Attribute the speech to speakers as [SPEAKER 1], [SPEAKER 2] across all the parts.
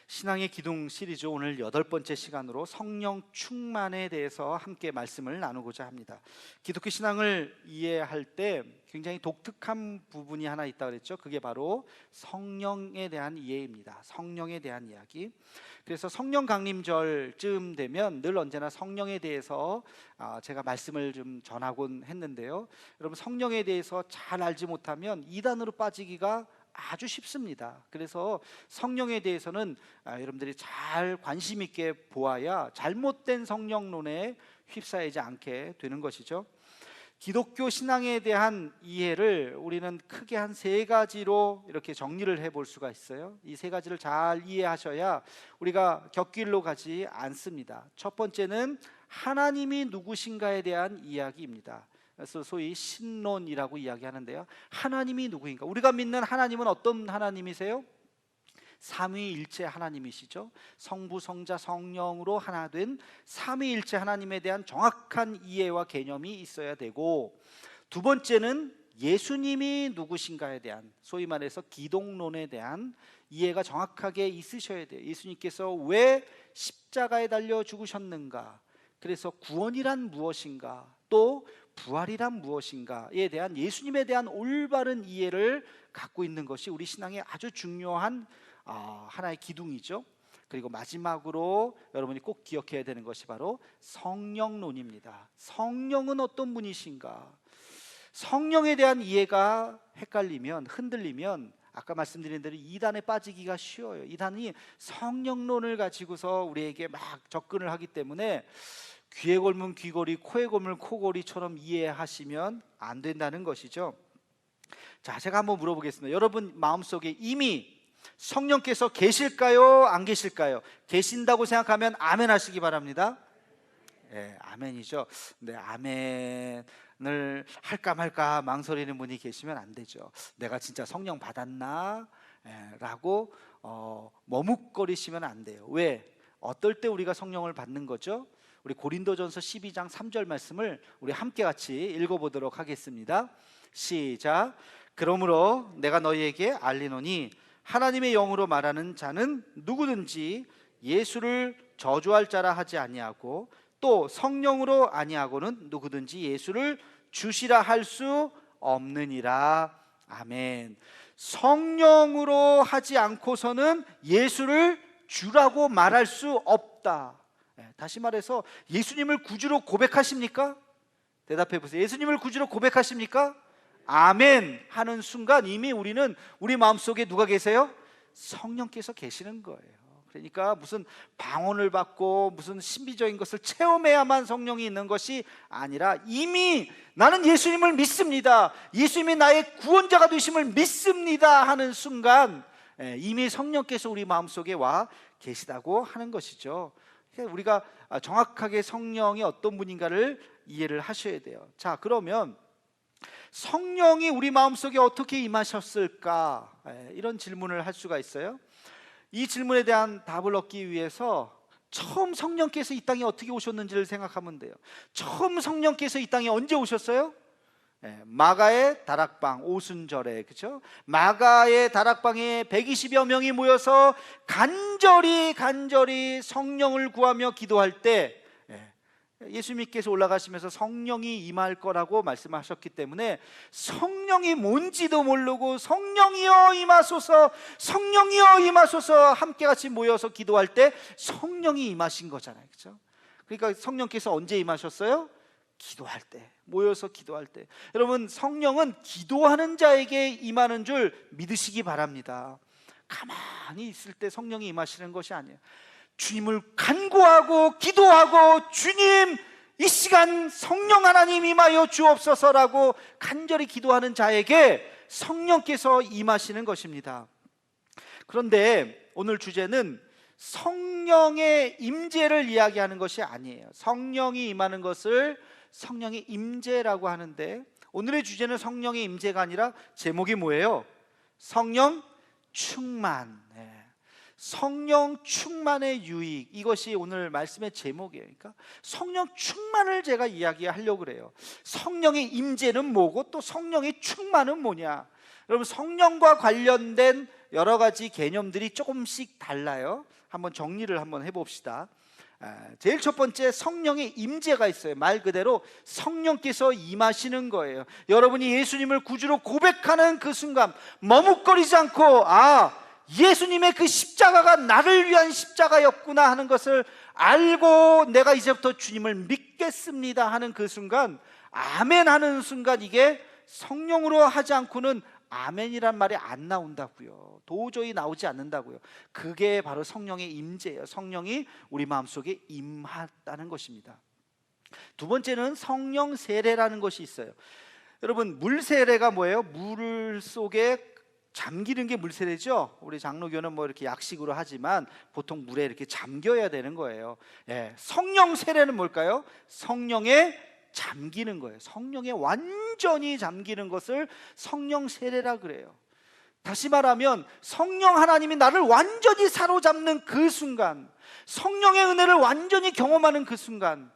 [SPEAKER 1] 신앙의 기둥 시리즈 오늘 8번째 시간으로 성령 충만에 대해서 함께 말씀을 나누고자 합니다. 기독교 신앙을 이해할 때 굉장히 독특한 부분이 하나 있다고 그랬죠. 그게 바로 성령에 대한 이해입니다. 성령에 대한 이야기. 그래서 성령 강림절쯤 되면 늘 언제나 성령에 대해서 제가 말씀을 좀 전하곤 했는데요. 여러분, 성령에 대해서 잘 알지 못하면 이단으로 빠지기가 아주 쉽습니다. 그래서 성령에 대해서는 여러분들이 잘 관심 있게 보아야 잘못된 성령론에 휩싸이지 않게 되는 것이죠. 기독교 신앙에 대한 이해를 우리는 크게 한 3가지로 이렇게 정리를 해볼 수가 있어요. 이 3가지를 잘 이해하셔야 우리가 곁길로 가지 않습니다. 첫 번째는 하나님이 누구신가에 대한 이야기입니다. 그래서 소위 신론이라고 이야기하는데요. 하나님이 누구인가? 우리가 믿는 하나님은 어떤 하나님이세요? 삼위일체 하나님이시죠. 성부, 성자, 성령으로 하나 된 삼위일체 하나님에 대한 정확한 이해와 개념이 있어야 되고, 두 번째는 예수님이 누구신가에 대한, 소위 말해서 기독론에 대한 이해가 정확하게 있으셔야 돼요. 예수님께서 왜 십자가에 달려 죽으셨는가? 그래서 구원이란 무엇인가? 또 부활이란 무엇인가에 대한 예수님에 대한 올바른 이해를 갖고 있는 것이 우리 신앙의 아주 중요한 하나의 기둥이죠. 그리고 마지막으로 여러분이 꼭 기억해야 되는 것이 바로 성령론입니다. 성령은 어떤 분이신가? 성령에 대한 이해가 헷갈리면, 흔들리면 아까 말씀드린 대로 이단에 빠지기가 쉬워요. 이단이 성령론을 가지고서 우리에게 막 접근을 하기 때문에 귀에 걸면 귀걸이, 코에 걸면 코걸이처럼 이해하시면 안 된다는 것이죠. 자, 제가 한번 물어보겠습니다. 여러분 마음속에 이미 성령께서 계실까요? 안 계실까요? 계신다고 생각하면 아멘 하시기 바랍니다. 네, 아멘이죠. 네, 아멘을 할까 말까 망설이는 분이 계시면 안 되죠. 내가 진짜 성령 받았나? 라고 머뭇거리시면 안 돼요. 왜? 어떨 때 우리가 성령을 받는 거죠? 우리 고린도전서 12장 3절 말씀을 우리 함께 같이 읽어보도록 하겠습니다. 시작. 그러므로 내가 너희에게 알리노니 하나님의 영으로 말하는 자는 누구든지 예수를 저주할 자라 하지 아니하고 또 성령으로 아니하고는 누구든지 예수를 주시라 할 수 없느니라. 아멘. 성령으로 하지 않고서는 예수를 주라고 말할 수 없다. 다시 말해서 예수님을 구주로 고백하십니까? 대답해 보세요. 예수님을 구주로 고백하십니까? 아멘 하는 순간 이미 우리는 우리 마음속에 누가 계세요? 성령께서 계시는 거예요. 그러니까 무슨 방언을 받고 무슨 신비적인 것을 체험해야만 성령이 있는 것이 아니라 이미 나는 예수님을 믿습니다, 예수님이 나의 구원자가 되심을 믿습니다 하는 순간 이미 성령께서 우리 마음속에 와 계시다고 하는 것이죠. 우리가 정확하게 성령이 어떤 분인가를 이해를 하셔야 돼요. 자, 그러면 성령이 우리 마음속에 어떻게 임하셨을까? 이런 질문을 할 수가 있어요. 이 질문에 대한 답을 얻기 위해서 처음 성령께서 이 땅에 어떻게 오셨는지를 생각하면 돼요. 처음 성령께서 이 땅에 언제 오셨어요? 마가의 다락방 오순절에, 그렇죠? 마가의 다락방에 120여 명이 모여서 간절히 성령을 구하며 기도할 때 예수님께서 올라가시면서 성령이 임할 거라고 말씀하셨기 때문에 성령이 뭔지도 모르고 성령이여 임하소서, 성령이여 임하소서 함께 같이 모여서 기도할 때 성령이 임하신 거잖아요, 그렇죠? 그러니까 성령께서 언제 임하셨어요? 기도할 때, 모여서 기도할 때. 여러분, 성령은 기도하는 자에게 임하는 줄 믿으시기 바랍니다. 가만히 있을 때 성령이 임하시는 것이 아니에요. 주님을 간구하고 기도하고 주님 이 시간 성령 하나님 임하여 주옵소서라고 간절히 기도하는 자에게 성령께서 임하시는 것입니다. 그런데 오늘 주제는 성령의 임재를 이야기하는 것이 아니에요. 성령이 임하는 것을 성령의 임재라고 하는데 오늘의 주제는 성령의 임재가 아니라 제목이 뭐예요? 성령 충만. 성령 충만의 유익, 이것이 오늘 말씀의 제목이에요. 그러니까 성령 충만을 제가 이야기하려고 그래요. 성령의 임재는 뭐고 또 성령의 충만은 뭐냐? 여러분, 성령과 관련된 여러 가지 개념들이 조금씩 달라요. 한번 정리를 한번 해봅시다. 제일 첫 번째, 성령의 임재가 있어요. 말 그대로 성령께서 임하시는 거예요. 여러분이 예수님을 구주로 고백하는 그 순간 머뭇거리지 않고, 예수님의 그 십자가가 나를 위한 십자가였구나 하는 것을 알고 내가 이제부터 주님을 믿겠습니다 하는 그 순간, 아멘 하는 순간, 이게 성령으로 하지 않고는 아멘이란 말이 안 나온다고요. 도저히 나오지 않는다고요. 그게 바로 성령의 임재예요. 성령이 우리 마음속에 임하다는 것입니다. 두 번째는 성령 세례라는 것이 있어요. 여러분, 물 세례가 뭐예요? 물 속에 잠기는 게 물 세례죠. 우리 장로교는 뭐 이렇게 약식으로 하지만 보통 물에 이렇게 잠겨야 되는 거예요. 성령 세례는 뭘까요? 성령에 잠기는 거예요. 성령에 완전히 잠기는 것을 성령 세례라 그래요. 다시 말하면 성령 하나님이 나를 완전히 사로잡는 그 순간, 성령의 은혜를 완전히 경험하는 그 순간,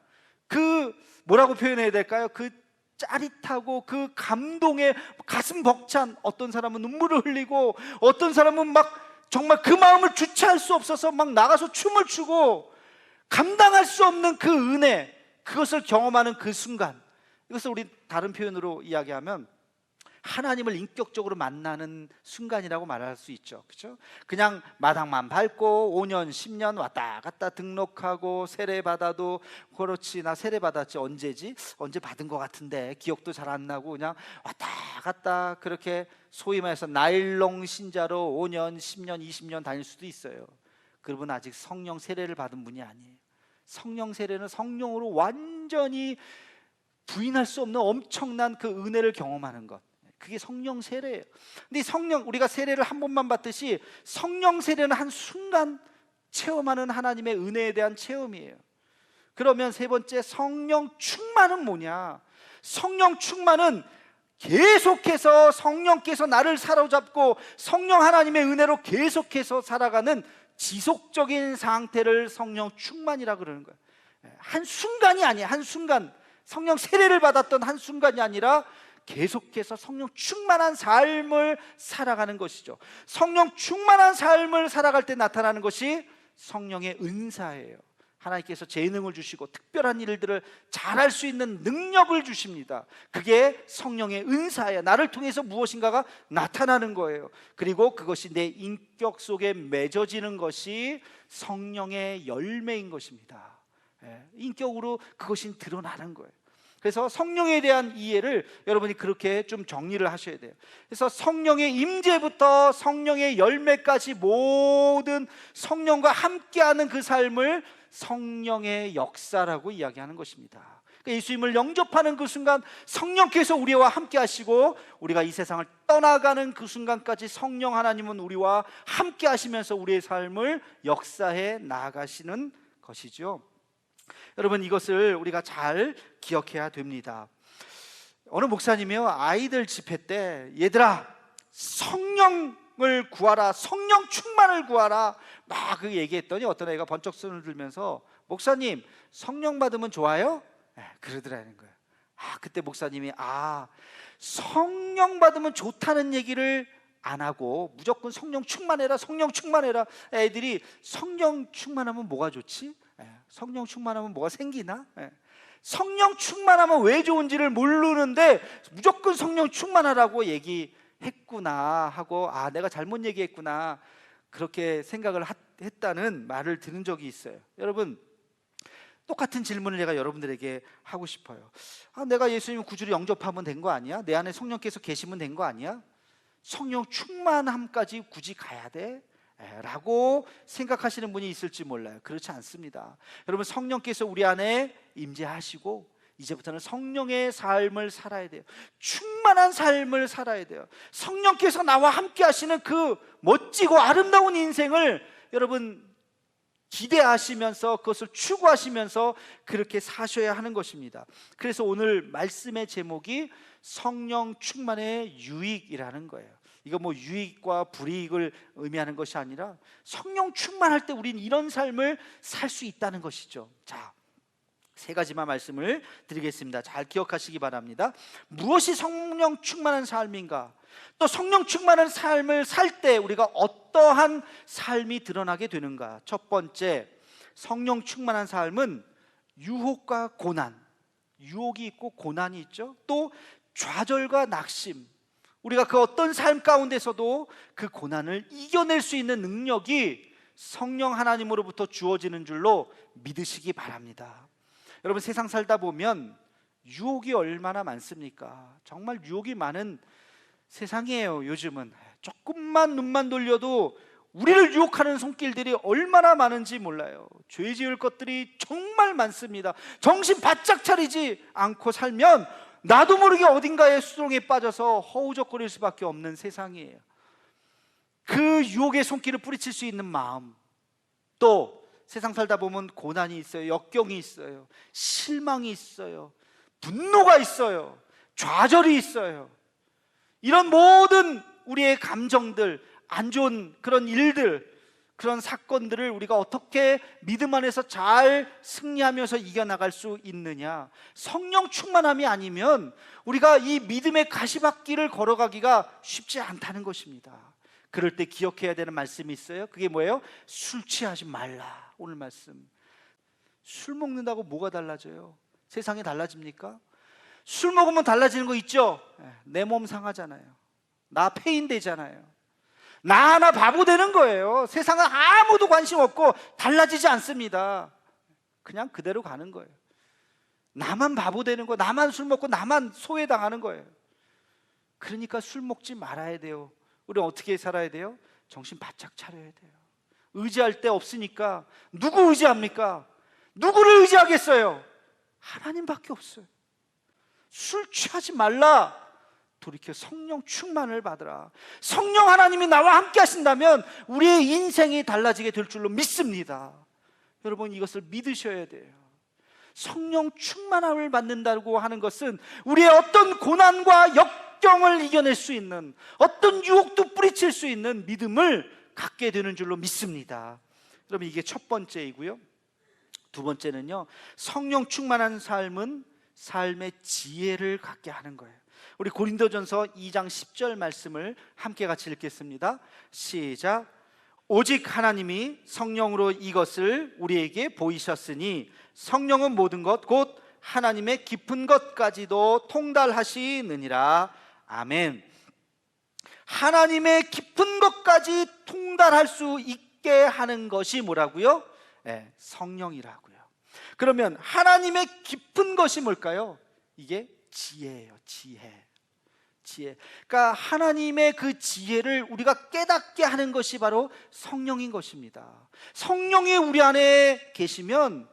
[SPEAKER 1] 그 뭐라고 표현해야 될까요? 그 짜릿하고 그 감동에 가슴 벅찬, 어떤 사람은 눈물을 흘리고 어떤 사람은 막 정말 그 마음을 주체할 수 없어서 막 나가서 춤을 추고, 감당할 수 없는 그 은혜, 그것을 경험하는 그 순간, 이것을 우리 다른 표현으로 이야기하면 하나님을 인격적으로 만나는 순간이라고 말할 수 있죠. 그렇죠? 그냥 마당만 밟고 5년 10년 왔다 갔다 등록하고 세례 받아도, 그렇지 나 세례 받았지 언제지? 언제 받은 것 같은데 기억도 잘 안 나고 그냥 왔다 갔다 그렇게 소위 말해서 나일론 신자로 5년 10년 20년 다닐 수도 있어요. 그분 아직 성령 세례를 받은 분이 아니에요. 성령 세례는 성령으로 완전히 부인할 수 없는 엄청난 그 은혜를 경험하는 것, 그게 성령 세례예요. 근데 성령, 우리가 세례를 한 번만 받듯이 성령 세례는 한 순간 체험하는 하나님의 은혜에 대한 체험이에요. 그러면 세 번째, 성령 충만은 뭐냐? 성령 충만은 계속해서 성령께서 나를 사로잡고 성령 하나님의 은혜로 계속해서 살아가는 지속적인 상태를 성령 충만이라 그러는 거예요. 한순간이 아니에요. 한순간, 성령 세례를 받았던 한순간이 아니라 계속해서 성령 충만한 삶을 살아가는 것이죠. 성령 충만한 삶을 살아갈 때 나타나는 것이 성령의 은사예요. 하나님께서 재능을 주시고 특별한 일들을 잘할 수 있는 능력을 주십니다. 그게 성령의 은사예요. 나를 통해서 무엇인가가 나타나는 거예요. 그리고 그것이 내 인격 속에 맺어지는 것이 성령의 열매인 것입니다. 인격으로 그것이 드러나는 거예요. 그래서 성령에 대한 이해를 여러분이 그렇게 좀 정리를 하셔야 돼요. 그래서 성령의 임재부터 성령의 열매까지 모든 성령과 함께하는 그 삶을 성령의 역사라고 이야기하는 것입니다. 그러니까 예수님을 영접하는 그 순간 성령께서 우리와 함께 하시고, 우리가 이 세상을 떠나가는 그 순간까지 성령 하나님은 우리와 함께 하시면서 우리의 삶을 역사해 나아가시는 것이죠. 여러분, 이것을 우리가 잘 기억해야 됩니다. 어느 목사님이요, 아이들 집회 때 얘들아 성령을 구하라, 성령 충만을 구하라 막 그 얘기했더니 어떤 애가 번쩍 손을 들면서 목사님 성령 받으면 좋아요? 그러더라는 거예요. 그때 목사님이 성령 받으면 좋다는 얘기를 안 하고 무조건 성령 충만해라, 성령 충만해라. 애들이 성령 충만하면 뭐가 좋지? 성령 충만하면 뭐가 생기나? 성령 충만하면 왜 좋은지를 모르는데 무조건 성령 충만하라고 얘기했구나 하고, 내가 잘못 얘기했구나, 그렇게 생각을 했다는 말을 들은 적이 있어요. 여러분, 똑같은 질문을 제가 여러분들에게 하고 싶어요. 내가 예수님 구주로 영접하면 된 거 아니야? 내 안에 성령께서 계시면 된 거 아니야? 성령 충만함까지 굳이 가야 돼? 라고 생각하시는 분이 있을지 몰라요. 그렇지 않습니다. 여러분, 성령께서 우리 안에 임재하시고 이제부터는 성령의 삶을 살아야 돼요. 충만한 삶을 살아야 돼요. 성령께서 나와 함께 하시는 그 멋지고 아름다운 인생을 여러분 기대하시면서 그것을 추구하시면서 그렇게 사셔야 하는 것입니다. 그래서 오늘 말씀의 제목이 성령 충만의 유익이라는 거예요. 이거 뭐 유익과 불이익을 의미하는 것이 아니라 성령 충만할 때 우리는 이런 삶을 살 수 있다는 것이죠. 자, 세 가지만 말씀을 드리겠습니다. 잘 기억하시기 바랍니다. 무엇이 성령 충만한 삶인가? 또 성령 충만한 삶을 살 때 우리가 어떠한 삶이 드러나게 되는가? 첫 번째, 성령 충만한 삶은 유혹과 고난, 유혹이 있고 고난이 있죠. 또 좌절과 낙심, 우리가 그 어떤 삶 가운데서도 그 고난을 이겨낼 수 있는 능력이 성령 하나님으로부터 주어지는 줄로 믿으시기 바랍니다. 여러분, 세상 살다 보면 유혹이 얼마나 많습니까? 정말 유혹이 많은 세상이에요. 요즘은 조금만 눈만 돌려도 우리를 유혹하는 손길들이 얼마나 많은지 몰라요. 죄 지을 것들이 정말 많습니다. 정신 바짝 차리지 않고 살면 나도 모르게 어딘가에 수렁에 빠져서 허우적거릴 수밖에 없는 세상이에요. 그 유혹의 손길을 뿌리칠 수 있는 마음, 또 세상 살다 보면 고난이 있어요. 역경이 있어요. 실망이 있어요. 분노가 있어요. 좌절이 있어요. 이런 모든 우리의 감정들, 안 좋은 그런 일들, 그런 사건들을 우리가 어떻게 믿음 안에서 잘 승리하면서 이겨나갈 수 있느냐? 성령 충만함이 아니면 우리가 이 믿음의 가시밭길을 걸어가기가 쉽지 않다는 것입니다. 그럴 때 기억해야 되는 말씀이 있어요. 그게 뭐예요? 술 취하지 말라. 오늘 말씀. 술 먹는다고 뭐가 달라져요? 세상이 달라집니까? 술 먹으면 달라지는 거 있죠? 내 몸 상하잖아요. 나 폐인 되잖아요. 나 하나 바보 되는 거예요. 세상은 아무도 관심 없고 달라지지 않습니다. 그냥 그대로 가는 거예요. 나만 바보 되는 거, 나만 술 먹고 나만 소외당하는 거예요. 그러니까 술 먹지 말아야 돼요. 우리는 어떻게 살아야 돼요? 정신 바짝 차려야 돼요. 의지할 데 없으니까 누구 의지합니까? 누구를 의지하겠어요? 하나님밖에 없어요. 술 취하지 말라. 돌이켜 성령 충만을 받으라. 성령 하나님이 나와 함께 하신다면 우리의 인생이 달라지게 될 줄로 믿습니다. 여러분, 이것을 믿으셔야 돼요. 성령 충만함을 받는다고 하는 것은 우리의 어떤 고난과 역경을 이겨낼 수 있는, 어떤 유혹도 뿌리칠 수 있는 믿음을 갖게 되는 줄로 믿습니다. 여러분, 이게 첫 번째이고요. 두 번째는요, 성령 충만한 삶은 삶의 지혜를 갖게 하는 거예요. 우리 고린도전서 2장 10절 말씀을 함께 같이 읽겠습니다. 시작. 오직 하나님이 성령으로 이것을 우리에게 보이셨으니 성령은 모든 것 곧 하나님의 깊은 것까지도 통달하시느니라. 아멘. 하나님의 깊은 것까지 통달할 수 있게 하는 것이 뭐라고요? 네, 성령이라고요. 그러면 하나님의 깊은 것이 뭘까요? 이게 지혜예요. 지혜. 그러니까 하나님의 그 지혜를 우리가 깨닫게 하는 것이 바로 성령인 것입니다. 성령이 우리 안에 계시면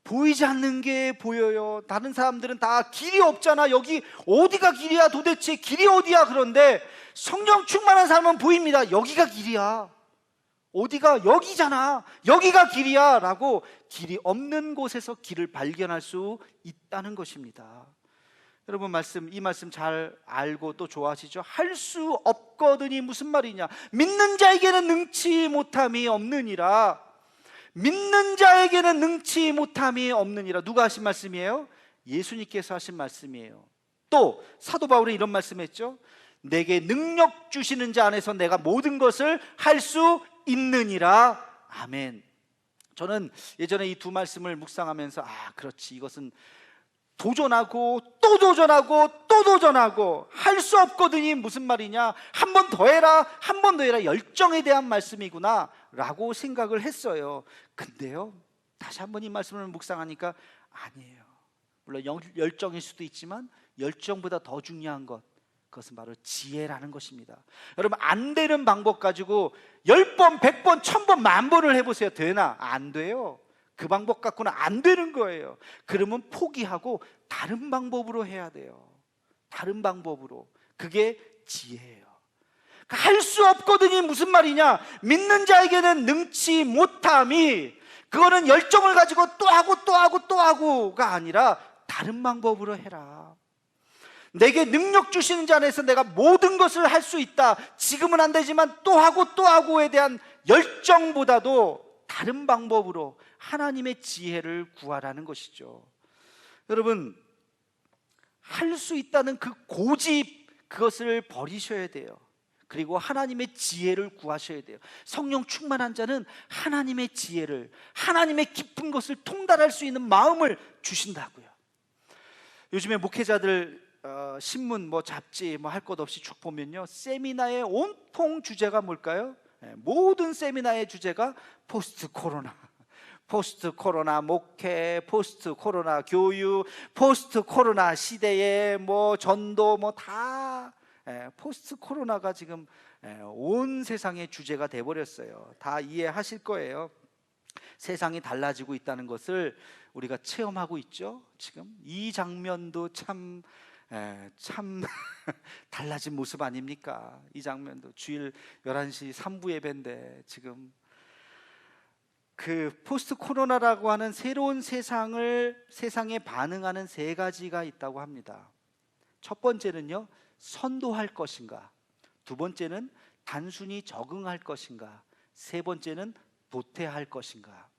[SPEAKER 1] 보이지 않는 게 보여요. 다른 사람들은 다 길이 없잖아. 여기 어디가 길이야? 도대체 길이 어디야? 그런데 성령 충만한 사람은 보입니다. 여기가 길이야. 어디가? 여기잖아. 여기가 길이야 라고 길이 없는 곳에서 길을 발견할 수 있다는 것입니다. 여러분, 이 말씀 잘 알고 또 좋아하시죠? 할 수 없거든이 무슨 말이냐? 믿는 자에게는 능치 못함이 없느니라. 믿는 자에게는 능치 못함이 없느니라. 누가 하신 말씀이에요? 예수님께서 하신 말씀이에요. 또 사도 바울이 이런 말씀했죠. 내게 능력 주시는 자 안에서 내가 모든 것을 할 수 있느니라. 아멘. 저는 예전에 이 두 말씀을 묵상하면서 그렇지, 이것은 도전하고 또 도전하고 또 도전하고 할 수 없거든이 무슨 말이냐, 한 번 더 해라, 한 번 더 해라, 열정에 대한 말씀이구나 라고 생각을 했어요. 근데요, 다시 한번 이 말씀을 묵상하니까 아니에요. 물론 열정일 수도 있지만 열정보다 더 중요한 것, 그것은 바로 지혜라는 것입니다. 여러분, 안 되는 방법 가지고 10번, 100번, 1000번, 10,000번을 해보세요. 되나? 안 돼요. 그 방법 갖고는 안 되는 거예요. 그러면 포기하고 다른 방법으로 해야 돼요. 다른 방법으로. 그게 지혜예요. 할 수 없거든이 무슨 말이냐? 믿는 자에게는 능치 못함이, 그거는 열정을 가지고 또 하고 또 하고 또 하고가 아니라 다른 방법으로 해라. 내게 능력 주시는 자 안에서 내가 모든 것을 할 수 있다. 지금은 안 되지만 또 하고 또 하고에 대한 열정보다도 다른 방법으로 하나님의 지혜를 구하라는 것이죠. 여러분, 할 수 있다는 그 고집, 그것을 버리셔야 돼요. 그리고 하나님의 지혜를 구하셔야 돼요. 성령 충만한 자는 하나님의 지혜를, 하나님의 깊은 것을 통달할 수 있는 마음을 주신다고요. 요즘에 목회자들 신문 잡지 할 것 없이 쭉 보면요, 세미나의 온통 주제가 뭘까요? 모든 세미나의 주제가 포스트 코로나, 포스트 코로나 목회, 포스트 코로나 교육, 포스트 코로나 시대의 전도 다 포스트 코로나가 지금 온 세상의 주제가 돼버렸어요. 다 이해하실 거예요. 세상이 달라지고 있다는 것을 우리가 체험하고 있죠. 지금 이 장면도 참 달라진 모습 아닙니까? 이 장면도 주일 11시 3부 예배인데 지금 그 포스트 코로나라고 하는 새로운 세상에 반응하는 세 가지가 있다고 합니다. 첫 번째는요, 선도할 것인가, 두 번째는 단순히 적응할 것인가, 세 번째는 도태할 것인가.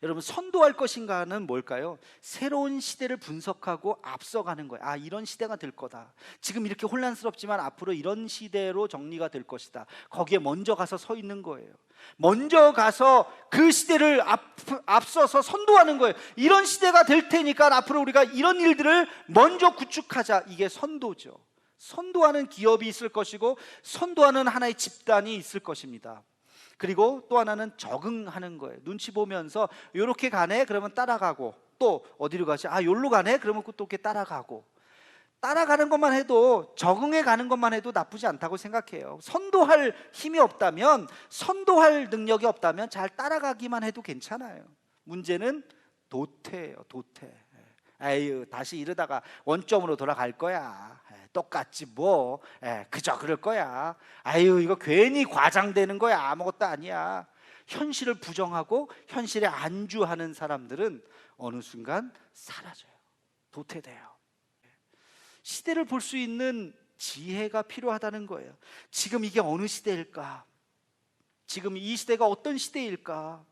[SPEAKER 1] 여러분, 선도할 것인가는 뭘까요? 새로운 시대를 분석하고 앞서가는 거예요. 이런 시대가 될 거다. 지금 이렇게 혼란스럽지만 앞으로 이런 시대로 정리가 될 것이다. 거기에 먼저 가서 서 있는 거예요. 먼저 가서 그 시대를 앞서서 선도하는 거예요. 이런 시대가 될 테니까 앞으로 우리가 이런 일들을 먼저 구축하자. 이게 선도죠. 선도하는 기업이 있을 것이고 선도하는 하나의 집단이 있을 것입니다. 그리고 또 하나는 적응하는 거예요. 눈치 보면서 요렇게 가네? 그러면 따라가고, 또 어디로 가지? 요로 가네? 그러면 또 이렇게 따라가고. 따라가는 것만 해도, 적응해 가는 것만 해도 나쁘지 않다고 생각해요. 선도할 힘이 없다면, 선도할 능력이 없다면 잘 따라가기만 해도 괜찮아요. 문제는 도태예요. 도태. 에휴, 다시 이러다가 원점으로 돌아갈 거야. 똑같지 뭐. 그저 그럴 거야. 아유, 이거 괜히 과장되는 거야. 아무것도 아니야. 현실을 부정하고 현실에 안주하는 사람들은 어느 순간 사라져요. 도태돼요. 시대를 볼 수 있는 지혜가 필요하다는 거예요. 지금 이게 어느 시대일까? 지금 이 시대가 어떤 시대일까?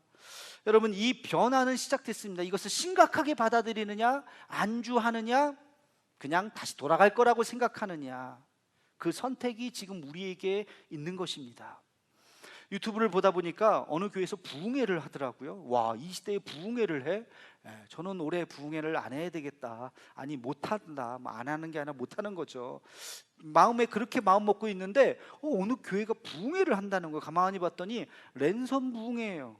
[SPEAKER 1] 여러분, 이 변화는 시작됐습니다. 이것을 심각하게 받아들이느냐, 안주하느냐, 그냥 다시 돌아갈 거라고 생각하느냐, 그 선택이 지금 우리에게 있는 것입니다. 유튜브를 보다 보니까 어느 교회에서 부흥회를 하더라고요. 와, 이 시대에 부흥회를 해? 저는 올해 부흥회를 안 해야 되겠다. 아니, 못한다. 안 하는 게 아니라 못하는 거죠. 마음에 그렇게 마음 먹고 있는데 어느 교회가 부흥회를 한다는 거예요. 가만히 봤더니 랜선 부흥회예요.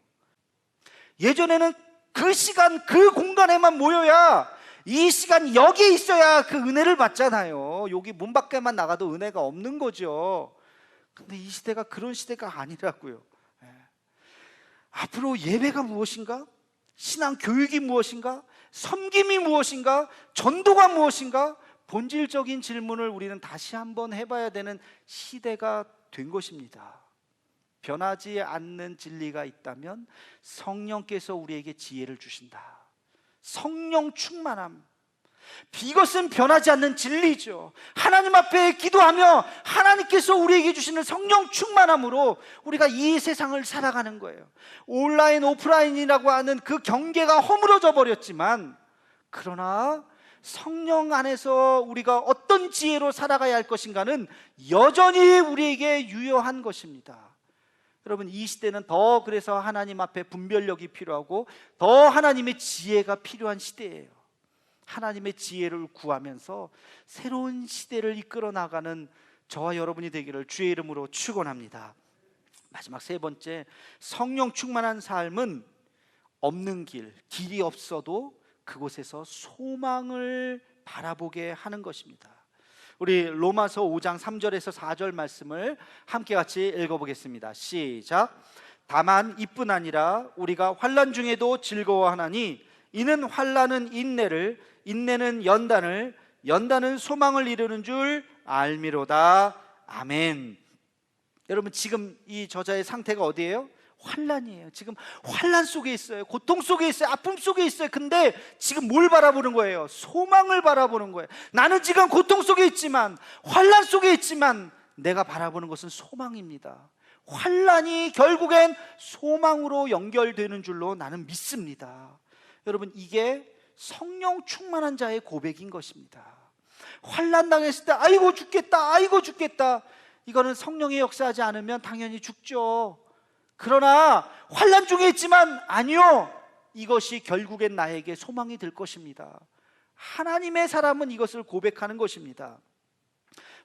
[SPEAKER 1] 예전에는 그 시간 그 공간에만 모여야, 이 시간 여기에 있어야 그 은혜를 받잖아요. 여기 문 밖에만 나가도 은혜가 없는 거죠. 근데 이 시대가 그런 시대가 아니라고요. 앞으로 예배가 무엇인가? 신앙 교육이 무엇인가? 섬김이 무엇인가? 전도가 무엇인가? 본질적인 질문을 우리는 다시 한번 해봐야 되는 시대가 된 것입니다. 변하지 않는 진리가 있다면 성령께서 우리에게 지혜를 주신다. 성령 충만함, 이것은 변하지 않는 진리죠. 하나님 앞에 기도하며 하나님께서 우리에게 주시는 성령 충만함으로 우리가 이 세상을 살아가는 거예요. 온라인 오프라인이라고 하는 그 경계가 허물어져 버렸지만, 그러나 성령 안에서 우리가 어떤 지혜로 살아가야 할 것인가는 여전히 우리에게 유효한 것입니다. 여러분, 이 시대는 더 그래서 하나님 앞에 분별력이 필요하고 더 하나님의 지혜가 필요한 시대예요. 하나님의 지혜를 구하면서 새로운 시대를 이끌어 나가는 저와 여러분이 되기를 주의 이름으로 축원합니다. 마지막 세 번째, 성령 충만한 삶은 없는 길이 없어도 그곳에서 소망을 바라보게 하는 것입니다. 우리 로마서 5장 3절에서 4절 말씀을 함께 같이 읽어보겠습니다. 시작. 다만 이뿐 아니라 우리가 환난 중에도 즐거워하나니 이는 환난은 인내를, 인내는 연단을, 연단은 소망을 이루는 줄 알미로다. 아멘. 여러분, 지금 이 저자의 상태가 어디예요? 환난이에요. 지금 환난 속에 있어요. 고통 속에 있어요. 아픔 속에 있어요. 근데 지금 뭘 바라보는 거예요? 소망을 바라보는 거예요. 나는 지금 고통 속에 있지만, 환난 속에 있지만 내가 바라보는 것은 소망입니다. 환난이 결국엔 소망으로 연결되는 줄로 나는 믿습니다. 여러분, 이게 성령 충만한 자의 고백인 것입니다. 환난 당했을 때 아이고 죽겠다, 아이고 죽겠다. 이거는 성령이 역사하지 않으면 당연히 죽죠. 그러나 환난 중에 있지만 아니요, 이것이 결국엔 나에게 소망이 될 것입니다. 하나님의 사람은 이것을 고백하는 것입니다.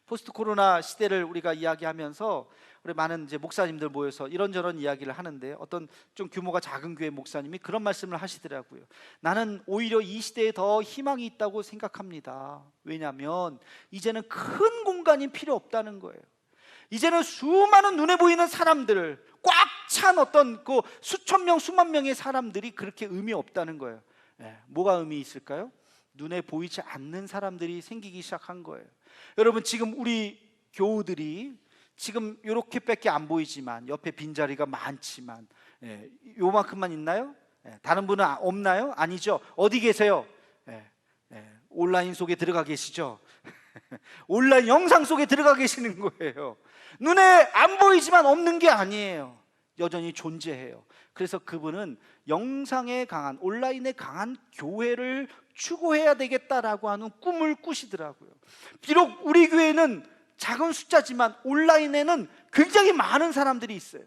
[SPEAKER 1] 포스트 코로나 시대를 우리가 이야기하면서 우리 많은 이제 목사님들 모여서 이런저런 이야기를 하는데, 어떤 좀 규모가 작은 교회 목사님이 그런 말씀을 하시더라고요. 나는 오히려 이 시대에 더 희망이 있다고 생각합니다. 왜냐하면 이제는 큰 공간이 필요 없다는 거예요. 이제는 수많은 눈에 보이는 사람들, 꽉 찬 어떤 그 수천 명, 수만 명의 사람들이 그렇게 의미 없다는 거예요. 뭐가 의미 있을까요? 눈에 보이지 않는 사람들이 생기기 시작한 거예요. 여러분, 지금 우리 교우들이 지금 이렇게밖에 안 보이지만 옆에 빈자리가 많지만 요만큼만 있나요? 다른 분은 없나요? 아니죠. 어디 계세요? 온라인 속에 들어가 계시죠? 온라인 영상 속에 들어가 계시는 거예요. 눈에 안 보이지만 없는 게 아니에요. 여전히 존재해요. 그래서 그분은 영상에 강한, 온라인에 강한 교회를 추구해야 되겠다라고 하는 꿈을 꾸시더라고요. 비록 우리 교회는 작은 숫자지만 온라인에는 굉장히 많은 사람들이 있어요.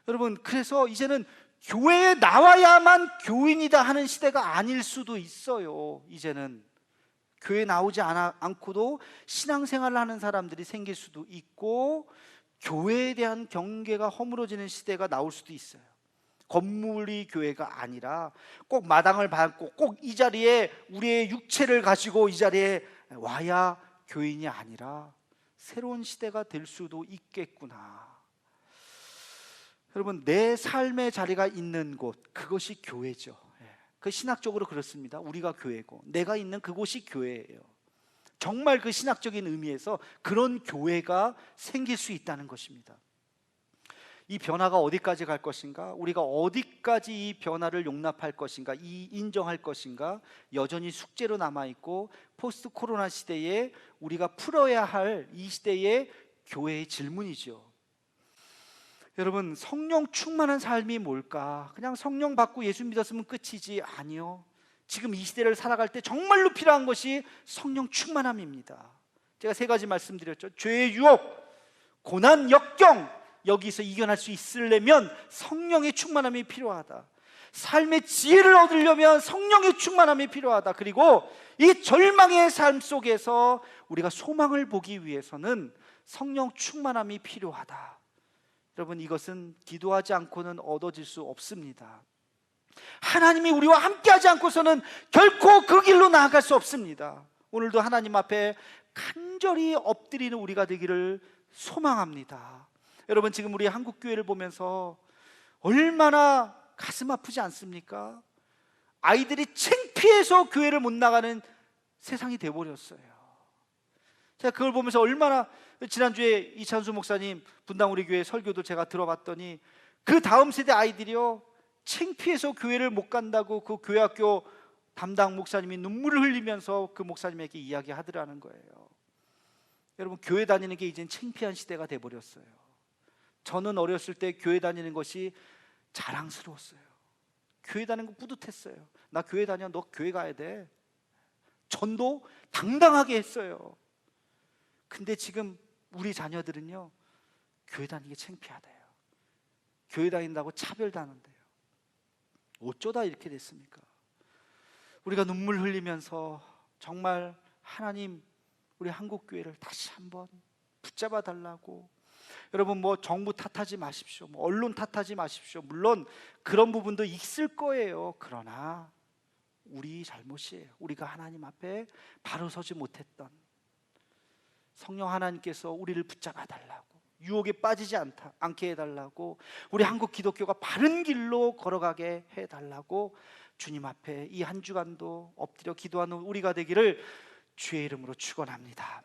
[SPEAKER 1] 여러분, 그래서 이제는 교회에 나와야만 교인이다 하는 시대가 아닐 수도 있어요. 이제는 교회에 나오지 않고도 신앙생활을 하는 사람들이 생길 수도 있고, 교회에 대한 경계가 허물어지는 시대가 나올 수도 있어요. 건물이 교회가 아니라 꼭 마당을 밟고 꼭 이 자리에 우리의 육체를 가지고 이 자리에 와야 교인이 아니라 새로운 시대가 될 수도 있겠구나. 여러분, 내 삶의 자리가 있는 곳, 그것이 교회죠. 그 신학적으로 그렇습니다. 우리가 교회고 내가 있는 그곳이 교회예요. 정말 그 신학적인 의미에서 그런 교회가 생길 수 있다는 것입니다. 이 변화가 어디까지 갈 것인가? 우리가 어디까지 이 변화를 용납할 것인가? 인정할 것인가? 여전히 숙제로 남아있고, 포스트 코로나 시대에 우리가 풀어야 할 이 시대의 교회의 질문이죠. 여러분, 성령 충만한 삶이 뭘까? 그냥 성령 받고 예수 믿었으면 끝이지. 아니요, 지금 이 시대를 살아갈 때 정말로 필요한 것이 성령 충만함입니다. 제가 세 가지 말씀드렸죠. 죄의 유혹, 고난, 역경, 여기서 이겨낼 수 있으려면 성령의 충만함이 필요하다. 삶의 지혜를 얻으려면 성령의 충만함이 필요하다. 그리고 이 절망의 삶 속에서 우리가 소망을 보기 위해서는 성령 충만함이 필요하다. 여러분, 이것은 기도하지 않고는 얻어질 수 없습니다. 하나님이 우리와 함께하지 않고서는 결코 그 길로 나아갈 수 없습니다. 오늘도 하나님 앞에 간절히 엎드리는 우리가 되기를 소망합니다. 여러분, 지금 우리 한국교회를 보면서 얼마나 가슴 아프지 않습니까? 아이들이 창피해서 교회를 못 나가는 세상이 돼버렸어요. 제가 그걸 보면서 얼마나, 지난주에 이찬수 목사님 분당 우리 교회 설교도 제가 들어봤더니 그 다음 세대 아이들이요, 창피해서 교회를 못 간다고 그 교회학교 담당 목사님이 눈물을 흘리면서 그 목사님에게 이야기하더라는 거예요. 여러분, 교회 다니는 게 이젠 창피한 시대가 돼버렸어요. 저는 어렸을 때 교회 다니는 것이 자랑스러웠어요. 교회 다니는 거 뿌듯했어요. 나 교회 다녀, 너 교회 가야 돼. 전도 당당하게 했어요. 근데 지금 우리 자녀들은요, 교회 다니는 게 창피하대요. 교회 다닌다고 차별당한대요. 어쩌다 이렇게 됐습니까? 우리가 눈물 흘리면서 정말 하나님, 우리 한국교회를 다시 한번 붙잡아 달라고. 여러분, 뭐 정부 탓하지 마십시오. 뭐 언론 탓하지 마십시오. 물론 그런 부분도 있을 거예요. 그러나 우리 잘못이에요. 우리가 하나님 앞에 바로 서지 못했던, 성령 하나님께서 우리를 붙잡아 달라고, 유혹에 빠지지 않게 해달라고, 우리 한국 기독교가 바른 길로 걸어가게 해달라고 주님 앞에 이 한 주간도 엎드려 기도하는 우리가 되기를 주의 이름으로 축원합니다.